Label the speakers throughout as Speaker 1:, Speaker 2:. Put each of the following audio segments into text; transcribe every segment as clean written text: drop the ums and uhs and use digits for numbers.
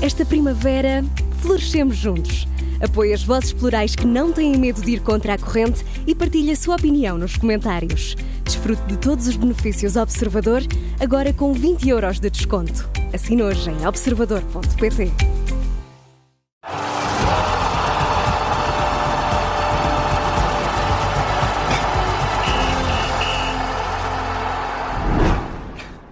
Speaker 1: Esta primavera, florescemos juntos. Apoie as vozes plurais que não têm medo de ir contra a corrente e partilhe a sua opinião nos comentários. Desfrute de todos os benefícios Observador, agora com 20 € de desconto. Assine hoje em observador.pt.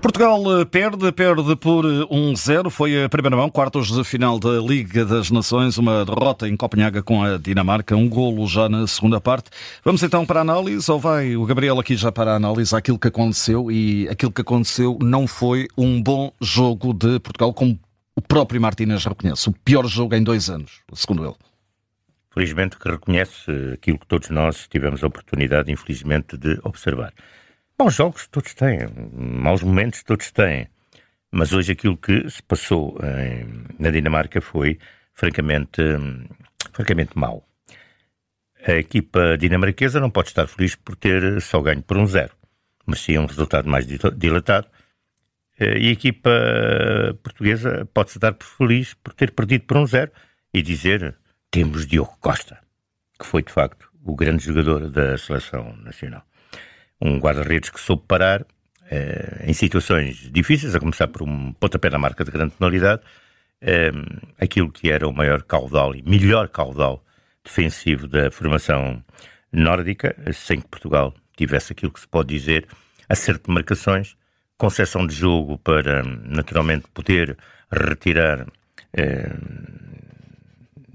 Speaker 2: Portugal perde por 1-0, foi a primeira mão, quartos de final da Liga das Nações, uma derrota em Copenhaga com a Dinamarca, um golo já na segunda parte. Vamos então para a análise, ou vai o Gabriel aqui já para a análise àquilo que aconteceu, e aquilo que aconteceu não foi um bom jogo de Portugal, como o próprio Martínez reconhece, o pior jogo em 2 anos, segundo ele.
Speaker 3: Felizmente que reconhece aquilo que todos nós tivemos a oportunidade, infelizmente, de observar. Bons jogos todos têm, maus momentos todos têm, mas hoje aquilo que se passou na Dinamarca foi francamente mau. A equipa dinamarquesa não pode estar feliz por ter só ganho por 1-0, merecia um resultado mais dilatado, e a equipa portuguesa pode-se dar por feliz por ter perdido por 1-0 e dizer: temos Diogo Costa, que foi de facto o grande jogador da seleção nacional. Um guarda-redes que soube parar em situações difíceis, a começar por um pontapé na marca de grande penalidade, aquilo que era o maior caudal e melhor caudal defensivo da formação nórdica, sem que Portugal tivesse aquilo que se pode dizer acerto de marcações, concepção de jogo para naturalmente poder retirar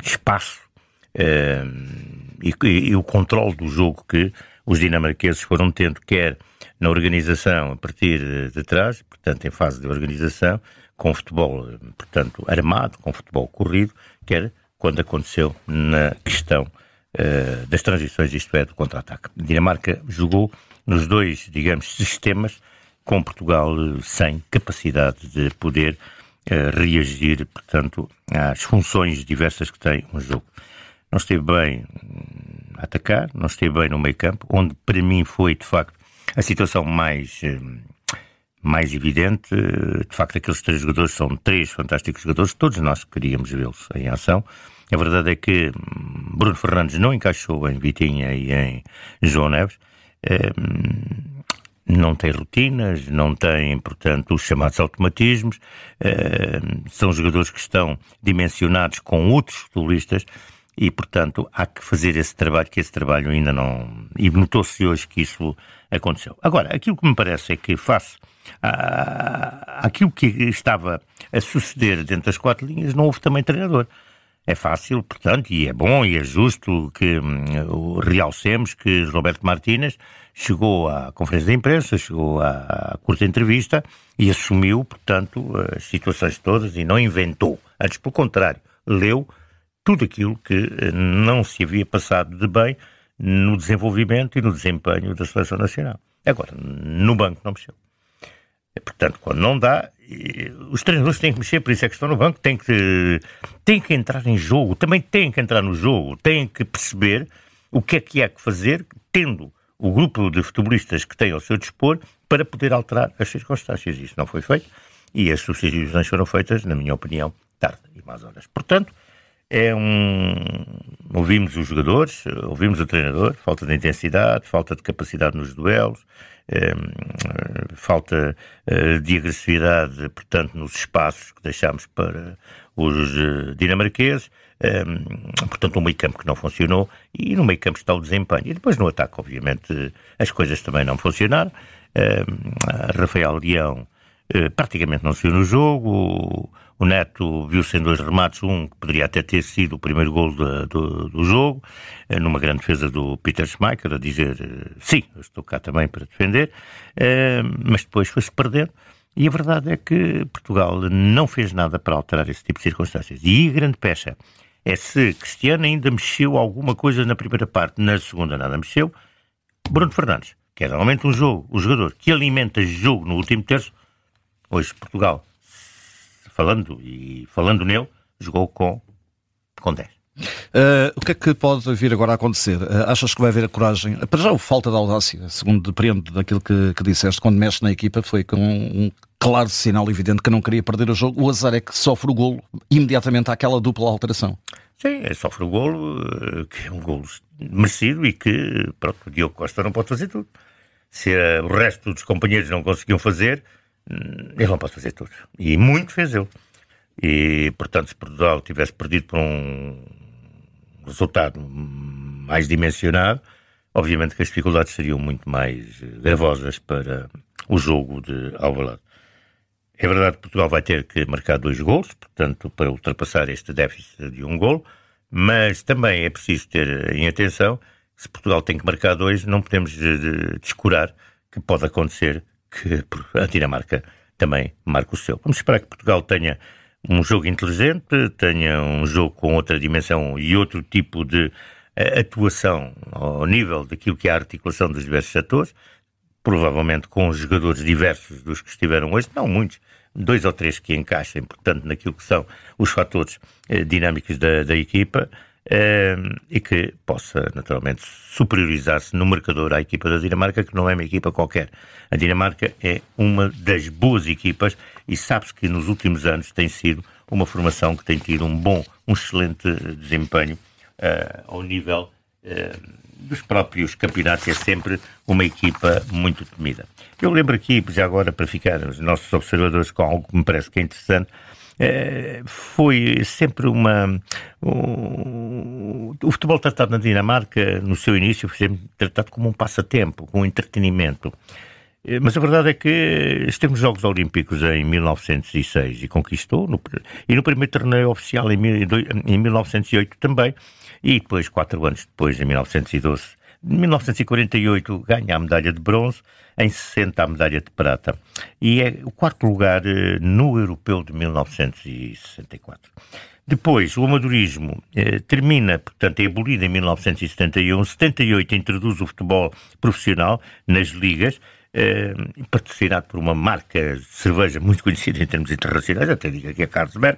Speaker 3: espaço e o controle do jogo que os dinamarqueses foram tendo, quer na organização a partir de trás, portanto em fase de organização, com futebol, portanto, armado, com futebol corrido, quer quando aconteceu na questão das transições, isto é, do contra-ataque. A Dinamarca jogou nos dois, digamos, sistemas, com Portugal sem capacidade de poder reagir, portanto, às funções diversas que tem um jogo. Não esteve bem a atacar, não esteve bem no meio campo, onde para mim foi, de facto, a situação mais evidente. De facto, aqueles 3 jogadores são 3 fantásticos jogadores, todos nós queríamos vê-los em ação. A verdade é que Bruno Fernandes não encaixou em Vitinha e em João Neves, não tem rotinas, não tem, portanto, os chamados automatismos, são jogadores que estão dimensionados com outros futebolistas. E, portanto, há que fazer esse trabalho, que esse trabalho ainda não... E notou-se hoje que isso aconteceu. Agora, aquilo que me parece é que, face àquilo que estava a suceder dentro das 4 linhas, não houve também treinador. É fácil, portanto, e é bom e é justo que realcemos que Roberto Martínez chegou à conferência de imprensa, chegou à curta entrevista e assumiu, portanto, as situações todas e não inventou. Antes, pelo contrário, leu tudo aquilo que não se havia passado de bem no desenvolvimento e no desempenho da seleção nacional. Agora, no banco não mexeu. Portanto, quando não dá, os treinadores têm que mexer, por isso é que estão no banco, têm que entrar em jogo, também têm que entrar no jogo, têm que perceber o que é que fazer, tendo o grupo de futebolistas que têm ao seu dispor, para poder alterar as circunstâncias. Isso não foi feito e as substituições foram feitas, na minha opinião, tarde e más horas. Portanto, ouvimos os jogadores, ouvimos o treinador, falta de intensidade, falta de capacidade nos duelos, falta de agressividade, portanto, nos espaços que deixámos para os dinamarqueses, portanto, um meio campo que não funcionou, e no meio campo está o desempenho. E depois no ataque, obviamente, as coisas também não funcionaram. Rafael Leão praticamente não saiu no jogo. O Neto viu-se em 2 remates, um que poderia até ter sido o primeiro golo do jogo, numa grande defesa do Peter Schmeichel, a dizer sim, eu estou cá também para defender, mas depois foi-se perdendo. E a verdade é que Portugal não fez nada para alterar esse tipo de circunstâncias. E a grande pecha é se Cristiano ainda mexeu alguma coisa na primeira parte, na segunda nada mexeu. Bruno Fernandes, que é normalmente o jogador que alimenta jogo no último terço, hoje Portugal, falando nele, jogou com 10.
Speaker 2: O que é que pode vir agora a acontecer? Achas que vai haver a coragem? Para já, falta de audácia, segundo depreendo daquilo que disseste, quando mexe na equipa, foi com claro sinal evidente que não queria perder o jogo. O azar é que sofre o golo imediatamente àquela dupla alteração.
Speaker 3: Sim, sofre o golo, que é um golo merecido e que, pronto, o Diogo Costa não pode fazer tudo. Se o resto dos companheiros não conseguiam fazer, ele não pode fazer tudo. E muito fez ele. E, portanto, se Portugal tivesse perdido por um resultado mais dimensionado, obviamente que as dificuldades seriam muito mais gravosas para o jogo de Alvalade. É verdade que Portugal vai ter que marcar 2 golos, portanto, para ultrapassar este déficit de 1 golo, mas também é preciso ter em atenção que se Portugal tem que marcar 2, não podemos descurar que pode acontecer que a Dinamarca também marque o seu. Vamos esperar que Portugal tenha um jogo inteligente, tenha um jogo com outra dimensão e outro tipo de atuação ao nível daquilo que é a articulação dos diversos atores, provavelmente com jogadores diversos dos que estiveram hoje, não muitos, 2 ou 3 que encaixem, portanto, naquilo que são os fatores dinâmicos da equipa, e que possa, naturalmente, superiorizar-se no marcador à equipa da Dinamarca, que não é uma equipa qualquer. A Dinamarca é uma das boas equipas e sabe-se que nos últimos anos tem sido uma formação que tem tido um excelente desempenho ao nível dos próprios campeonatos. É sempre uma equipa muito temida. Eu lembro aqui, já agora, para ficar os nossos observadores com algo que me parece que é interessante, foi sempre o futebol tratado na Dinamarca, no seu início, foi sempre tratado como um passatempo, como um entretenimento. Mas a verdade é que esteve nos Jogos Olímpicos em 1906 e conquistou, e no primeiro torneio oficial em 1908 também, e depois, 4 anos depois, em 1948, ganha a medalha de bronze, em 60 a medalha de prata, e é o 4º lugar no Europeu de 1964. Depois, o amadorismo termina, portanto, é abolido em 1971, 78 introduz o futebol profissional nas ligas, patrocinado por uma marca de cerveja muito conhecida em termos internacionais, até digo que é Carlsberg,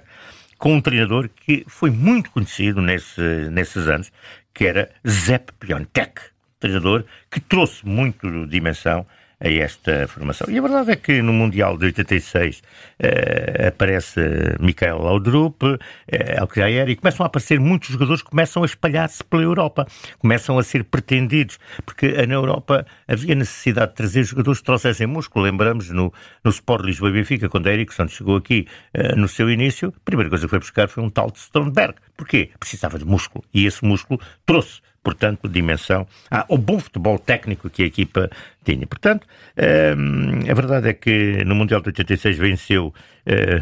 Speaker 3: com um treinador que foi muito conhecido nesses anos, que era Sepp Piontek, treinador que trouxe muito dimensão a esta formação. E a verdade é que no Mundial de 86 aparece Michael Laudrup, El Kjaer, e começam a aparecer muitos jogadores que começam a espalhar-se pela Europa, começam a ser pretendidos, porque na Europa havia necessidade de trazer jogadores que trouxessem músculo. Lembramos no Sport Lisboa e Benfica, quando Eriksson chegou aqui no seu início, a primeira coisa que foi buscar foi um tal de Strandberg. Porquê? Precisava de músculo, e esse músculo trouxe, portanto, dimensão ao bom futebol técnico que a equipa tinha. Portanto, a verdade é que no Mundial de 86 venceu,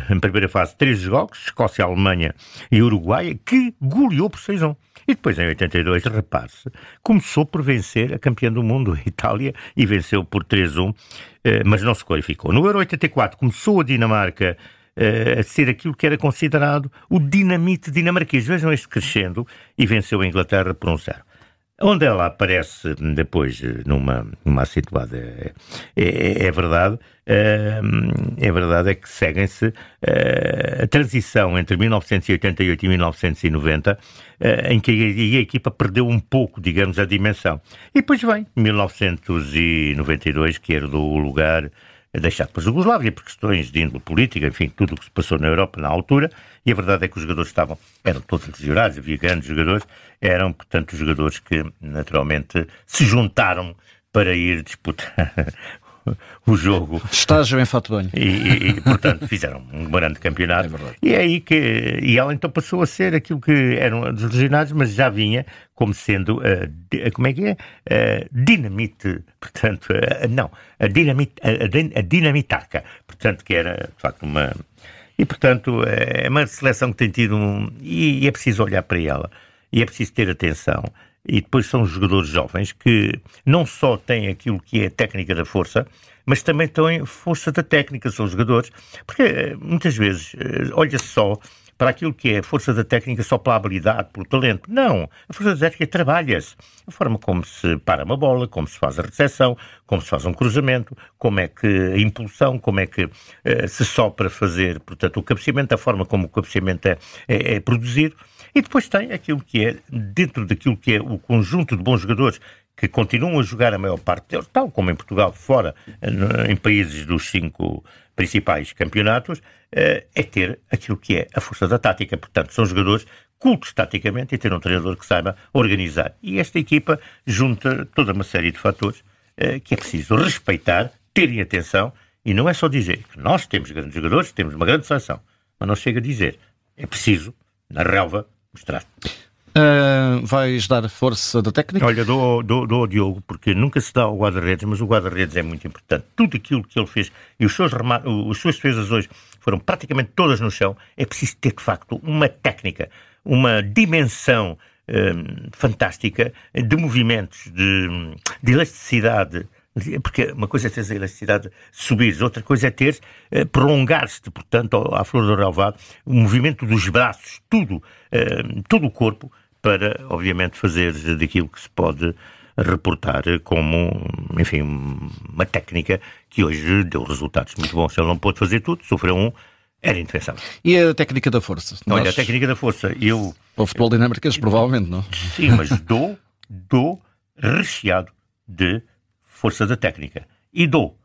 Speaker 3: em primeira fase, 3 jogos, Escócia, Alemanha e Uruguai, que goleou por 6-1. E depois, em 82, repare-se, começou por vencer a campeã do mundo, a Itália, e venceu por 3-1, mas não se qualificou. No Euro 84 começou a Dinamarca a ser aquilo que era considerado o dinamite dinamarquês. Vejam este crescendo, e venceu a Inglaterra por 1-0. Onde ela aparece depois numa acentuada é verdade, é que seguem-se a transição entre 1988 e 1990, em que a equipa perdeu um pouco, digamos, a dimensão. E depois vem 1992, que herdou o lugar deixado para a Jugoslávia por questões de índole política, enfim, tudo o que se passou na Europa na altura, e a verdade é que os jogadores eram todos regionais, havia grandes jogadores, eram, portanto, os jogadores que, naturalmente, se juntaram para ir disputar o jogo.
Speaker 2: Estágio em fato banho.
Speaker 3: E, portanto, fizeram um grande campeonato. E é aí que... E ela então passou a ser aquilo que eram dos legionários, mas já vinha como sendo como é que é? Dinamite, portanto, a dinamitarca, portanto, que era, de facto, uma... E, portanto, é uma seleção que tem tido e é preciso olhar para ela, e é preciso ter atenção. E depois são jogadores jovens que não só têm aquilo que é a técnica da força, mas também têm força da técnica, são jogadores, porque muitas vezes olha-se só para aquilo que é a força da técnica só pela habilidade, pelo talento. Não, a força da técnica trabalha-se. A forma como se para uma bola, como se faz a recepção, como se faz um cruzamento, como é que a impulsão, como é que se sopra fazer, portanto, o cabeceamento, a forma como o cabeceamento é produzido. E depois tem aquilo que é, dentro daquilo que é o conjunto de bons jogadores que continuam a jogar a maior parte deles, tal como em Portugal, fora, em países dos 5 principais campeonatos, é ter aquilo que é a força da tática. Portanto, são jogadores cultos taticamente e ter um treinador que saiba organizar. E esta equipa junta toda uma série de fatores que é preciso respeitar, terem atenção, e não é só dizer que nós temos grandes jogadores, temos uma grande seleção, mas não chega a dizer, é preciso, na relva, mostrar.
Speaker 2: Vais dar força da técnica?
Speaker 3: Olha, dou ao Diogo, porque nunca se dá ao guarda-redes, mas o guarda-redes é muito importante. Tudo aquilo que ele fez, e as suas defesas hoje foram praticamente todas no chão, é preciso ter, de facto, uma técnica, uma dimensão fantástica de movimentos, de elasticidade. Porque uma coisa é ter a elasticidade de subir, outra coisa é ter prolongar-se, portanto, à flor do relvado, o movimento dos braços, todo o corpo, para, obviamente, fazer daquilo que se pode reportar como, enfim, uma técnica que hoje deu resultados muito bons. Se ele não pôde fazer tudo, sofreu era indefensável.
Speaker 2: E a técnica da força?
Speaker 3: Olha, a técnica da força,
Speaker 2: Para o futebol dinamarquês, provavelmente, não?
Speaker 3: Sim, mas dou recheado de força da técnica. E dou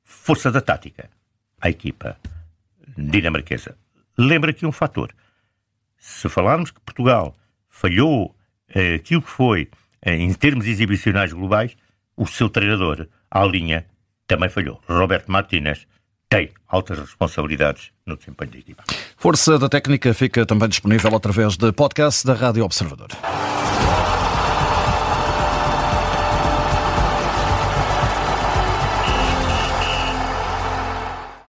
Speaker 3: força da tática à equipa dinamarquesa. Lembra aqui um fator. Se falarmos que Portugal falhou aquilo que foi em termos exibicionais globais, o seu treinador, à linha, também falhou. Roberto Martínez tem altas responsabilidades no desempenho da equipa.
Speaker 2: Força da técnica fica também disponível através de podcast da Rádio Observador.